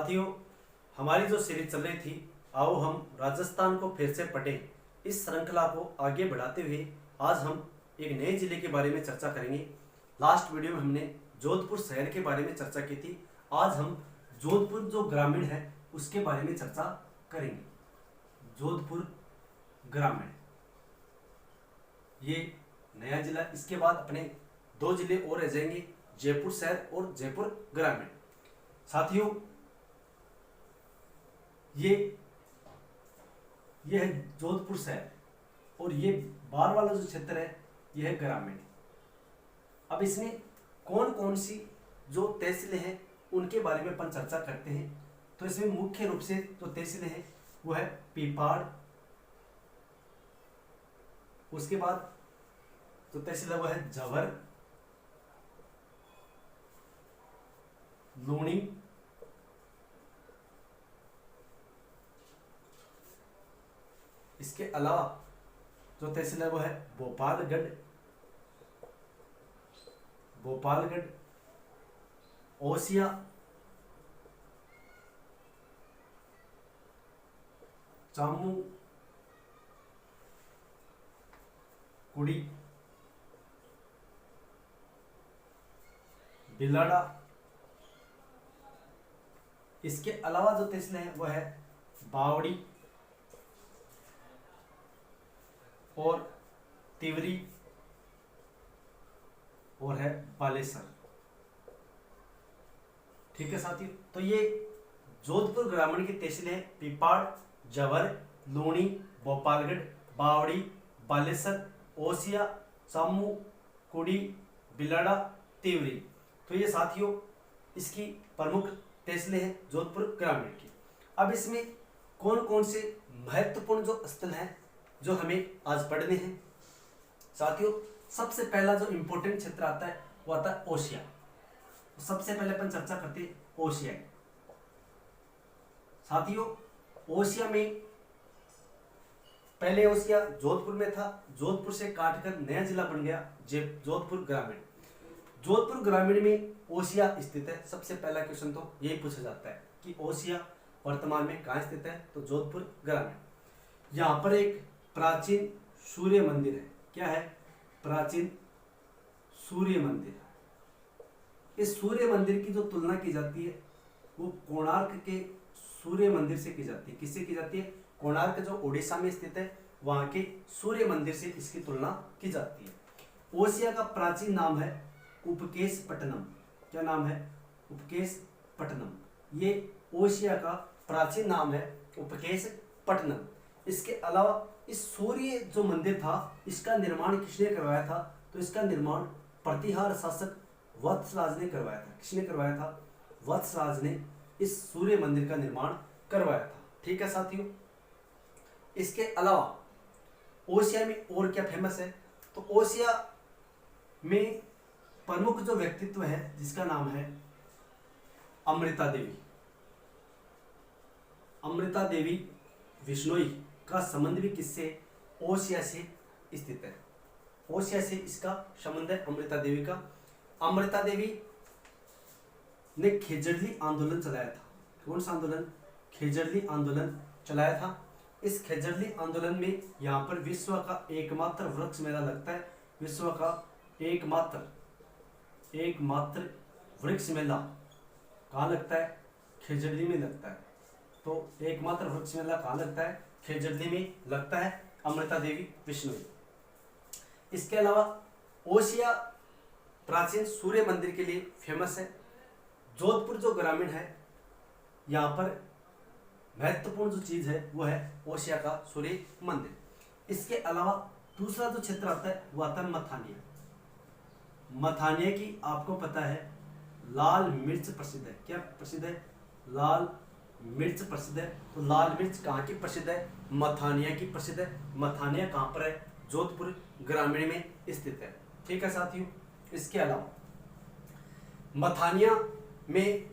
साथियों, हमारी जो सीरीज चल रही थी आओ हम राजस्थान को फिर से पढ़ें, इस श्रृंखला को आगे बढ़ाते हुए आज हम एक नए जिले के बारे में चर्चा करेंगे। लास्ट वीडियो में हमने जोधपुर शहर के बारे में चर्चा की थी। आज हम जोधपुर जो ग्रामीण है उसके बारे में चर्चा करेंगे। जोधपुर ग्रामीण ये नया जिला, इसके बाद अपने दो जिले और रह जाएंगे, जयपुर शहर और जयपुर ग्रामीण। साथियों, ये है जोधपुर शहर और ये बाहर वाला जो क्षेत्र है यह है ग्रामीण। अब इसमें कौन कौन सी जो तहसीलें हैं उनके बारे में अपन चर्चा करते हैं। तो इसमें मुख्य रूप से जो तहसीलें हैं वो है पीपाड़, उसके बाद जो तहसील है वो है झवर, लूणी, इसके अलावा जो तहसील है वो है भोपालगढ़, ओसिया, चामू, कुड़ी, बिलाड़ा। इसके अलावा जो तहसील है वो है बावड़ी और तिवरी और है बालेसर। ठीक है साथियों, तो ये जोधपुर ग्रामीण की तहसीलें पीपाड़, जवर, लूणी, भोपालगढ़, बावड़ी, बालेसर, ओसिया, चामू, कुड़ी, बिलाड़ा, तिवरी। तो ये साथियों इसकी प्रमुख तहसीलें हैं जोधपुर ग्रामीण की। अब इसमें कौन कौन से महत्वपूर्ण जो स्थल हैं जो हमें आज पढ़ने हैं। साथियों, सबसे पहला जो इंपॉर्टेंट क्षेत्र आता है वो आता है ओसिया। सबसे पहले अपन चर्चा करते हैं ओसिया। साथियों, ओसिया में पहले ओसिया जोधपुर में था, जोधपुर से काटकर नया जिला बन गया जोधपुर ग्रामीण। जोधपुर ग्रामीण में ओसिया स्थित है। सबसे पहला क्वेश्चन तो यही पूछा जाता है कि ओसिया वर्तमान में कहाँ स्थित है, तो जोधपुर ग्रामीण। यहाँ पर एक प्राचीन सूर्य मंदिर है। क्या है? प्राचीन सूर्य मंदिर। इस सूर्य मंदिर की जो तुलना की जाती है वो कोणार्क के सूर्य मंदिर से की जाती है। किससे की जाती है? कोणार्क जो उड़ीसा में स्थित है वहां के सूर्य मंदिर से इसकी तुलना की जाती है। ओसिया का प्राचीन नाम है उपकेशपट्टनम। क्या नाम है? उपकेशपट्टनम। ये ओसिया का प्राचीन नाम है उपकेशपट्टनम। इसके अलावा इस सूर्य जो मंदिर था इसका निर्माण किसने करवाया था? तो इसका निर्माण प्रतिहार शासक वत्सराज ने करवाया था। किसने करवाया था? वत्सराज ने इस सूर्य मंदिर का निर्माण करवाया था। ठीक है साथियों, इसके अलावा ओसिया में और क्या फेमस है? तो ओसिया में प्रमुख जो व्यक्तित्व है जिसका नाम है अमृता देवी। अमृता देवी विश्नोई का संबंध भी किससे? ओसिया से स्थित है। ओसिया से इसका संबंध है अमृता देवी का। अमृता देवी ने खेजड़ली आंदोलन चलाया था। कौन सा आंदोलन? खेजड़ली आंदोलन चलाया था। इस खेजड़ली आंदोलन में यहाँ पर विश्व का एकमात्र वृक्ष मेला लगता है। विश्व का एकमात्र वृक्ष मेला कहाँ लगता है? खेजड़ली में लगता है। तो एकमात्र वृक्ष मेला कहाँ लगता है? खेजड़ली में लगता है। अमृता देवी विश्नोई। इसके अलावा ओसिया प्राचीन सूर्य मंदिर के लिए फेमस है। जोधपुर जो ग्रामीण है यहाँ पर महत्वपूर्ण जो चीज है वो है ओसिया का सूर्य मंदिर। इसके अलावा दूसरा जो क्षेत्र आता है वो आता है मथानिया। मथानिया की आपको पता है लाल मिर्च प्रसिद्ध है। क्या प्रसिद्ध है? लाल मिर्च प्रसिद्ध है। तो लाल मिर्च कहाँ की प्रसिद्ध है? मथानिया की प्रसिद्ध है। मथानिया कहाँ पर है? जोधपुर ग्रामीण में स्थित है। ठीक है साथियों, इसके अलावा मथानिया में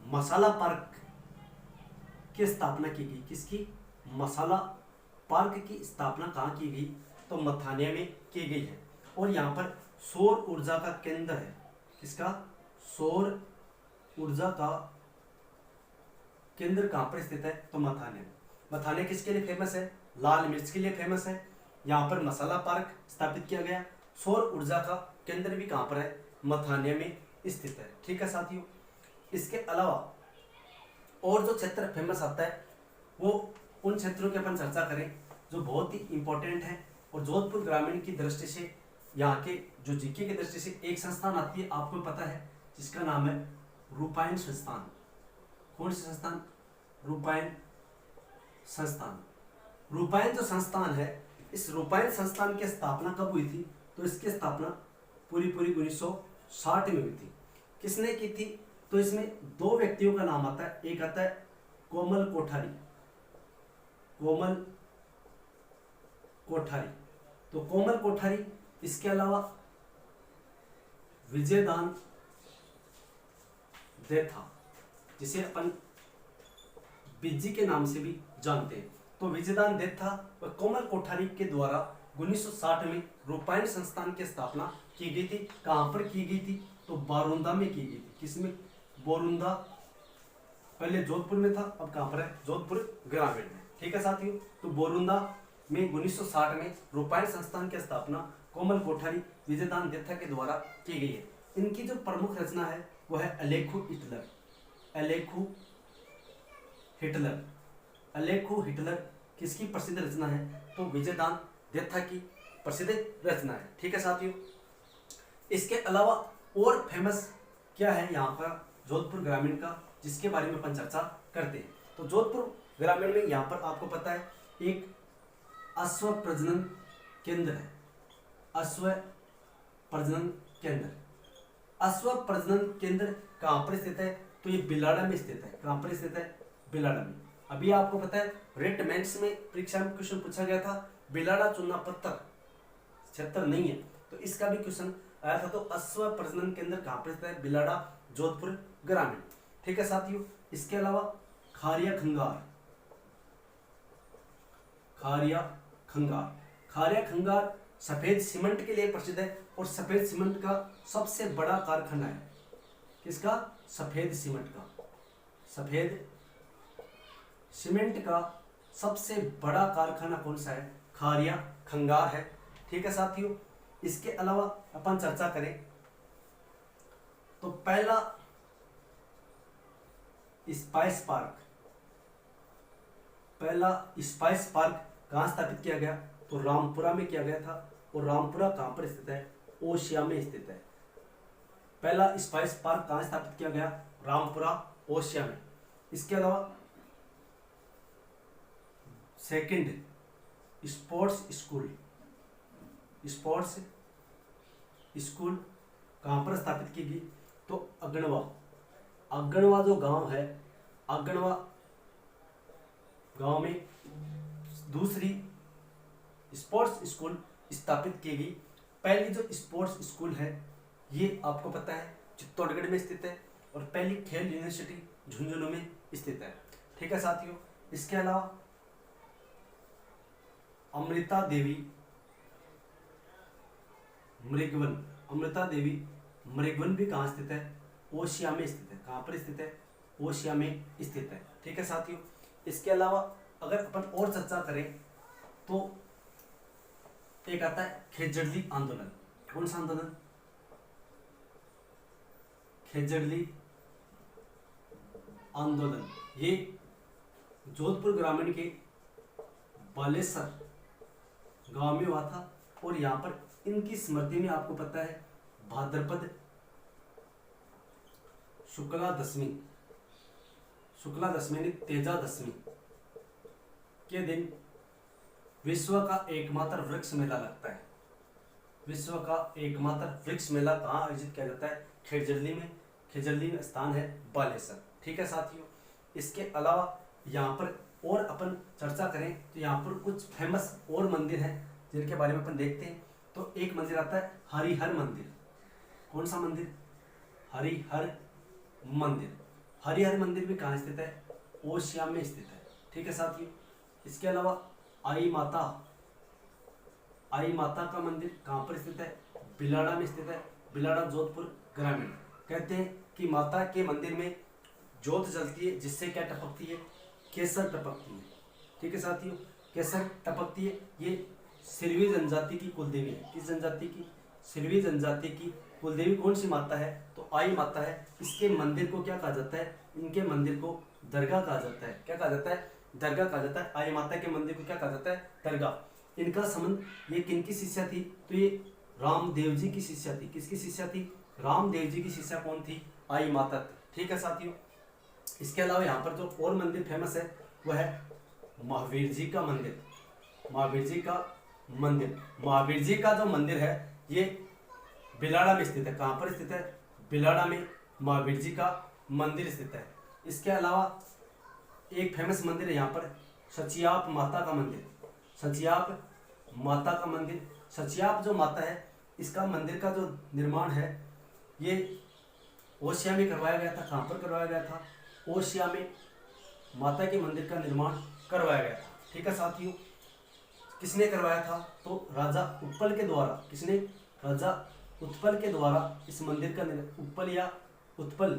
मसाला पार्क की स्थापना की गई। किसकी? मसाला पार्क की स्थापना कहाँ की गई? तो मथानिया में की गई है। और यहाँ पर सौर ऊर्जा का केंद्र है। किसका? सौर ऊर्जा का केंद्र कहाँ पर स्थित है? तो मथाने में। मथाने किसके लिए फेमस है? लाल मिर्च के लिए फेमस है। यहाँ पर मसाला पार्क स्थापित किया गया। सौर ऊर्जा का केंद्र भी कहाँ पर है? मथाने में स्थित है। ठीक है साथियों, इसके अलावा और जो क्षेत्र फेमस आता है वो उन क्षेत्रों की अपन चर्चा करें जो बहुत ही इंपॉर्टेंट है। और जोधपुर ग्रामीण की दृष्टि से, यहाँ के जो जीके की दृष्टि से एक संस्थान आती है, आपको पता है, जिसका नाम है रूपायन संस्थान। कौन सी संस्थान? रूपायन संस्थान। रूपायन जो संस्थान है, इस रूपायन संस्थान की स्थापना कब हुई थी? तो इसकी स्थापना पूरी 1960 में हुई थी। किसने की थी? तो इसमें दो व्यक्तियों का नाम आता है। एक आता है कोमल कोठारी, कोमल कोठारी, तो कोमल कोठारी। इसके अलावा विजयदान देथा, जिसे अपन बिज्जी के नाम से भी जानते हैं। तो विजयदान देथा व कोमल कोठारी के द्वारा 1960 में रूपायन संस्थान की स्थापना की गई थी। कहां पर की गई थी? तो बोरुंदा में की गई थी। किसमें? बोरुंदा। पहले जोधपुर में था, अब कहां पर है? जोधपुर ग्रामीण में। ठीक है साथियों, तो बोरुंदा में 1960 में रूपायन संस्थान की स्थापना कोमल कोठारी विजयदान देथा के द्वारा की गई है। इनकी जो प्रमुख रचना है वो है अलेखु हिटलर। अलेखु हिटलर, अलेखु हिटलर किसकी प्रसिद्ध रचना है? तो विजयदान देथा की प्रसिद्ध रचना है। ठीक है साथियों, इसके अलावा और फेमस क्या है यहाँ पर जोधपुर ग्रामीण का, जिसके बारे में अपन चर्चा करते हैं। तो जोधपुर ग्रामीण में यहाँ पर आपको पता है एक अश्व प्रजनन केंद्र है। अश्व प्रजनन केंद्र, अश्व प्रजनन केंद्र कहाँ पर स्थित है? तो ये बिलाड़ा में स्थित है। कहाँ पर स्थित है? बिलाड़ा में। अभी आपको पता है रेट मेंस में परीक्षा में क्वेश्चन पूछा गया था, बिलाड़ा चुना पत्थर क्षेत्र नहीं है, तो इसका भी क्वेश्चन आया था। तो अश्व प्रजनन केंद्र कहाँ पर स्थित है? बिलाड़ा, जोधपुर ग्रामीण। ठीक है साथियों, इसके अलावा खारिया खंगार, खारिया खंगार, खारिया खंगार सफेद सीमेंट के लिए प्रसिद्ध है। और सफेद सीमेंट का सबसे बड़ा कारखाना है। किसका? सफेद सीमेंट का। सफेद सीमेंट का सबसे बड़ा कारखाना कौन सा है? खारिया खंगार है। ठीक है साथियों, इसके अलावा अपन चर्चा करें तो पहला स्पाइस पार्क, पहला स्पाइस पार्क कहाँ स्थापित किया गया? तो रामपुरा में किया गया था। और रामपुरा कहाँ पर स्थित है? ओशिया में स्थित है। पहला स्पाइस पार्क कहाँ स्थापित किया गया? रामपुरा, ओशिया में। इसके अलावा second sports school, sports school कहाँ पर स्थापित की गई? तो अगणवा, अगणवा जो गांव है, अगणवा गांव में दूसरी स्पोर्ट्स स्कूल स्थापित की गई। पहली जो स्पोर्ट्स स्कूल है ये आपको पता है चित्तौड़गढ़ में स्थित है। और पहली खेल यूनिवर्सिटी झुंझुनू में स्थित है। ठीक है साथियों, इसके अलावा अमृता देवी मृगवन, अमृता देवी मृगवन भी कहाँ स्थित है? ओशिया में स्थित है। कहाँ पर स्थित है? ओशिया में स्थित है। ठीक है साथियों, इसके अलावा अगर अपन और चर्चा करें तो एक आता है खेजड़ली आंदोलन। कौन सा आंदोलन? खेजड़ली आंदोलन। ये जोधपुर ग्रामीण के बालेसर गांव में हुआ था। और यहाँ पर इनकी स्मृति में आपको पता है भाद्रपद शुक्ला दशमी, शुक्ला दशमी यानी तेजा दशमी के दिन विश्व का एकमात्र वृक्ष मेला लगता है। विश्व का एकमात्र वृक्ष मेला कहाँ आयोजित किया जाता है? खेजड़ली में। खेजड़ली में स्थान है बालेसर। ठीक है साथियों, इसके अलावा यहाँ पर और अपन चर्चा करें तो यहाँ पर कुछ फेमस और मंदिर हैं जिनके बारे में अपन देखते हैं। तो एक मंदिर आता है हरिहर मंदिर। कौन सा मंदिर? हरिहर मंदिर। हरिहर मंदिर भी कहाँ स्थित है? ओशिया में स्थित है। ठीक है साथियों, इसके अलावा आई माता, आई माता का मंदिर कहाँ पर स्थित है? बिलाड़ा में स्थित है। बिलाड़ा जोधपुर ग्रामीण। कहते हैं कि माता के मंदिर में जोत जलती है जिससे क्या टपकती है, केसर टपकती है। ठीक है साथियों, केसर टपकती है। ये सिरवी जनजाति की कुलदेवी है। किस जनजाति की? सिरवी जनजाति की कुलदेवी कौन सी माता है? तो आई माता है। इसके मंदिर को क्या कहा जाता है? इनके मंदिर को दरगाह कहा जाता है। क्या कहा जाता है? दरगाह कहा जाता है। आई माता के मंदिर को क्या कहा जाता है? दरगाह। इनका संबंध, ये किनकी शिष्या थी? तो ये रामदेव जी की शिष्या थी। किसकी शिष्या थी? रामदेव जी की शिष्या कौन थी? आई माता। ठीक है साथियों, इसके अलावा यहाँ पर जो और मंदिर फेमस है वह है महावीर जी का मंदिर। महावीर जी का मंदिर, महावीर जी का जो मंदिर है ये बिलाड़ा में स्थित है। कहाँ पर स्थित है? बिलाड़ा में महावीर जी का मंदिर स्थित है। इसके अलावा एक फेमस मंदिर है यहाँ पर, सचियाप माता का मंदिर। सचियाप माता का मंदिर, सचियाप जो माता है इसका मंदिर का जो निर्माण है ये ओसिया में करवाया गया था। कहाँ पर करवाया गया था? ओसिया में माता के मंदिर का निर्माण करवाया गया था। ठीक है साथियों, किसने करवाया था? तो राजा उत्पल के द्वारा। किसने? राजा उत्पल के द्वारा इस मंदिर का उत्पल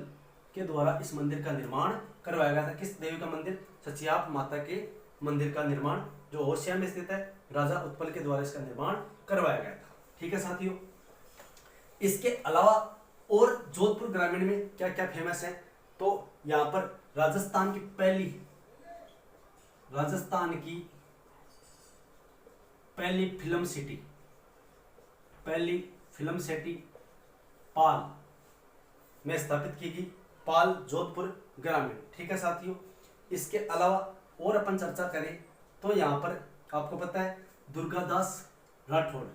के द्वारा इस मंदिर का निर्माण करवाया गया था। किस देवी का मंदिर? सचियाप माता के मंदिर का निर्माण जो ओसिया में स्थित है, राजा उत्पल के द्वारा इसका निर्माण करवाया गया था। ठीक है साथियों, इसके अलावा और जोधपुर ग्रामीण में क्या क्या फेमस है? तो यहाँ पर राजस्थान की पहली फिल्म सिटी पाल में स्थापित की गई। पाल जोधपुर ग्रामीण। ठीक है साथियों, इसके अलावा और अपन चर्चा करें तो यहाँ पर आपको पता है दुर्गादास राठौड़,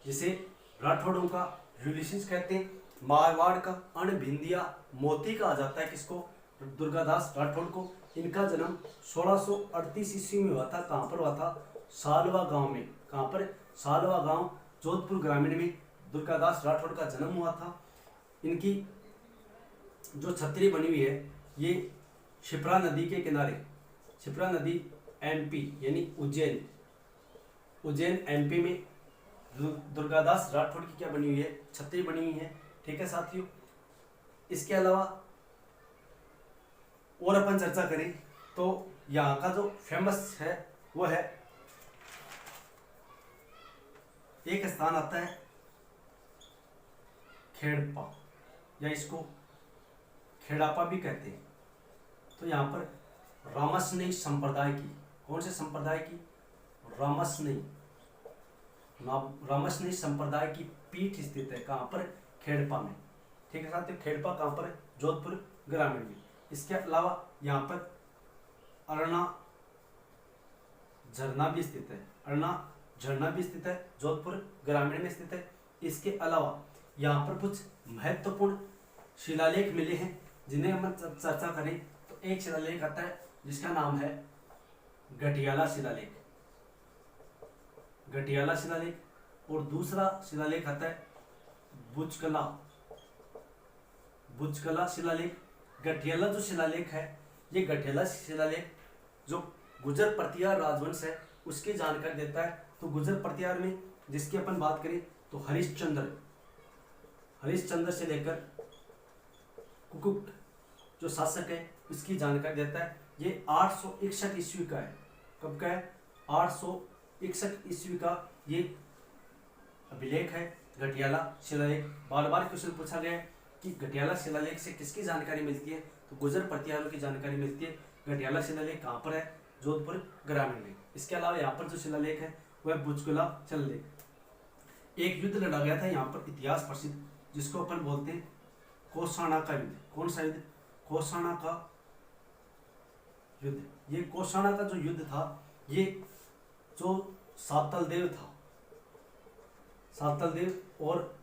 जिसे राठौड़ों का यूलिसिस कहते हैं। मारवाड़ का अणभिंदिया मोती कहा जाता है। किसको? दुर्गादास राठौड़ को। इनका जन्म 1638 ईस्वी में हुआ था। कहाँ पर हुआ था? सालवा गांव में। कहाँ पर? सालवा गांव जोधपुर ग्रामीण में दुर्गादास राठौड़ का जन्म हुआ था। इनकी जो छतरी बनी हुई है ये शिप्रा नदी के किनारे, शिप्रा नदी एमपी यानी उज्जैन एमपी में दुर्गादास राठौड़ की क्या बनी हुई है? छतरी बनी हुई है। ठीक है साथियों, इसके अलावा और अपन चर्चा करें तो यहाँ का जो फेमस है वो है, एक स्थान आता है खेड़पा या इसको खेड़ापा भी कहते हैं। तो यहाँ पर रामस्नेही संप्रदाय की, कौन से संप्रदाय की? रामस्नेही संप्रदाय की पीठ स्थित है। कहाँ पर? खेड़पा में। ठीक है साथियों, खेड़पा कहाँ पर है? जोधपुर ग्रामीण में। इसके अलावा यहाँ पर अरना झरना भी स्थित है। अरना झरना भी स्थित है, जोधपुर ग्रामीण में स्थित है। इसके अलावा यहाँ पर कुछ महत्वपूर्ण शिलालेख मिले हैं जिन्हें हम चर्चा करें तो एक शिलालेख आता है जिसका नाम है गटियाला शिलालेख, और दूसरा शिलालेख आता है बुचकला शिलालेख। गठियाला जो शिलालेख है ये गठियाला शिलालेख जो गुजर प्रतिहार राजवंश है उसकी जानकारी देता है। तो गुजर प्रतिहार में जिसकी अपन बात करें तो हरिश्चंद्र से लेकर कुकुट जो शासक है उसकी जानकारी देता है। ये 861 ईस्वी का है। कब का है? 861 ईस्वी का ये अभिलेख है गठियाला शिलालेख। बार बार क्वेश्चन पूछा गया है कि गठियाला शिलालेख से किसकी जानकारी मिलती है? तो गुजर प्रतिहारों की जानकारी मिलती है। गठियाला शिलालेख कहाँ पर है? जोधपुर ग्रामीण में। इसके अलावा यहाँ पर जो शिलालेख है वह बुचकुला शिलालेख। एक युद्ध लड़ा गया था यहाँ पर इतिहास प्रसिद्ध, जिसको अपन बोलते हैं कौसाना का युद्ध। कौन सा युद्ध? कौसाना का युद्ध। ये कौसाना का जो युद्ध था ये जो सातलदेव और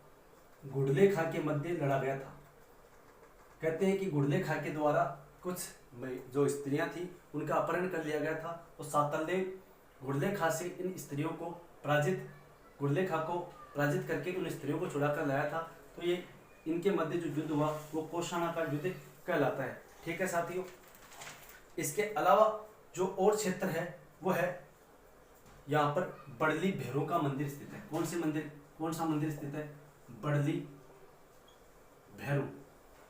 गुडले खां के मध्य लड़ा गया था। कहते हैं कि गुडले खां के द्वारा कुछ जो स्त्रियां थी उनका अपहरण कर लिया गया था। तो सातलदेव गुडले खां से इन स्त्रियों को गुडले खां को पराजित करके उन स्त्रियों को छुड़ा कर लाया था। तो ये इनके मध्य जो युद्ध हुआ वो कौसाना का युद्ध कहलाता है। ठीक है साथियों, इसके अलावा जो और क्षेत्र है वो है यहाँ पर बड़ली भैरव का मंदिर स्थित है। कौन सा मंदिर स्थित है? बड़ली भैरू,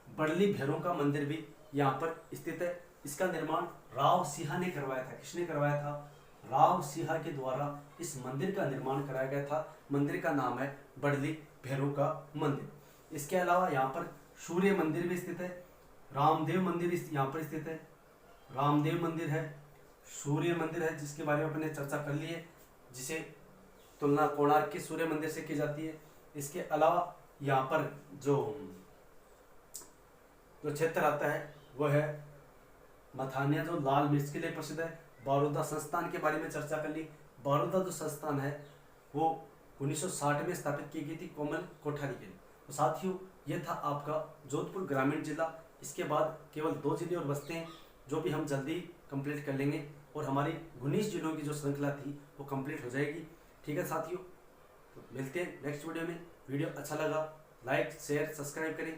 बड़ली भैरू का मंदिर भी यहाँ पर स्थित है। इसका निर्माण राव सिंह ने करवाया था। किसने करवाया था? राव सिंह के द्वारा इस मंदिर का निर्माण कराया गया था। मंदिर का नाम है बड़ली भैरू का मंदिर। इसके अलावा यहाँ पर सूर्य मंदिर भी स्थित है, रामदेव मंदिर यहाँ पर स्थित है। रामदेव मंदिर है, सूर्य मंदिर है जिसके बारे में अपने चर्चा कर ली है, जिसे तुलना कोणार्क के सूर्य मंदिर से की जाती है। इसके अलावा यहाँ पर जो क्षेत्र आता है वह है मथानिया, जो लाल मिर्च के लिए प्रसिद्ध है। बड़ौदा संस्थान के बारे में चर्चा कर ली। बड़ौदा जो संस्थान है वो 1960 में स्थापित की गई थी कोमल कोठारी के लिए। तो साथियों, ये था आपका जोधपुर ग्रामीण जिला। इसके बाद केवल 2 जिले और बचते हैं जो भी हम जल्दी कंप्लीट कर लेंगे और हमारी 19 जिलों की जो श्रृंखला थी वो कंप्लीट हो जाएगी। ठीक है साथियों, तो मिलते हैं नेक्स्ट वीडियो में। वीडियो अच्छा लगा लाइक शेयर सब्सक्राइब करें।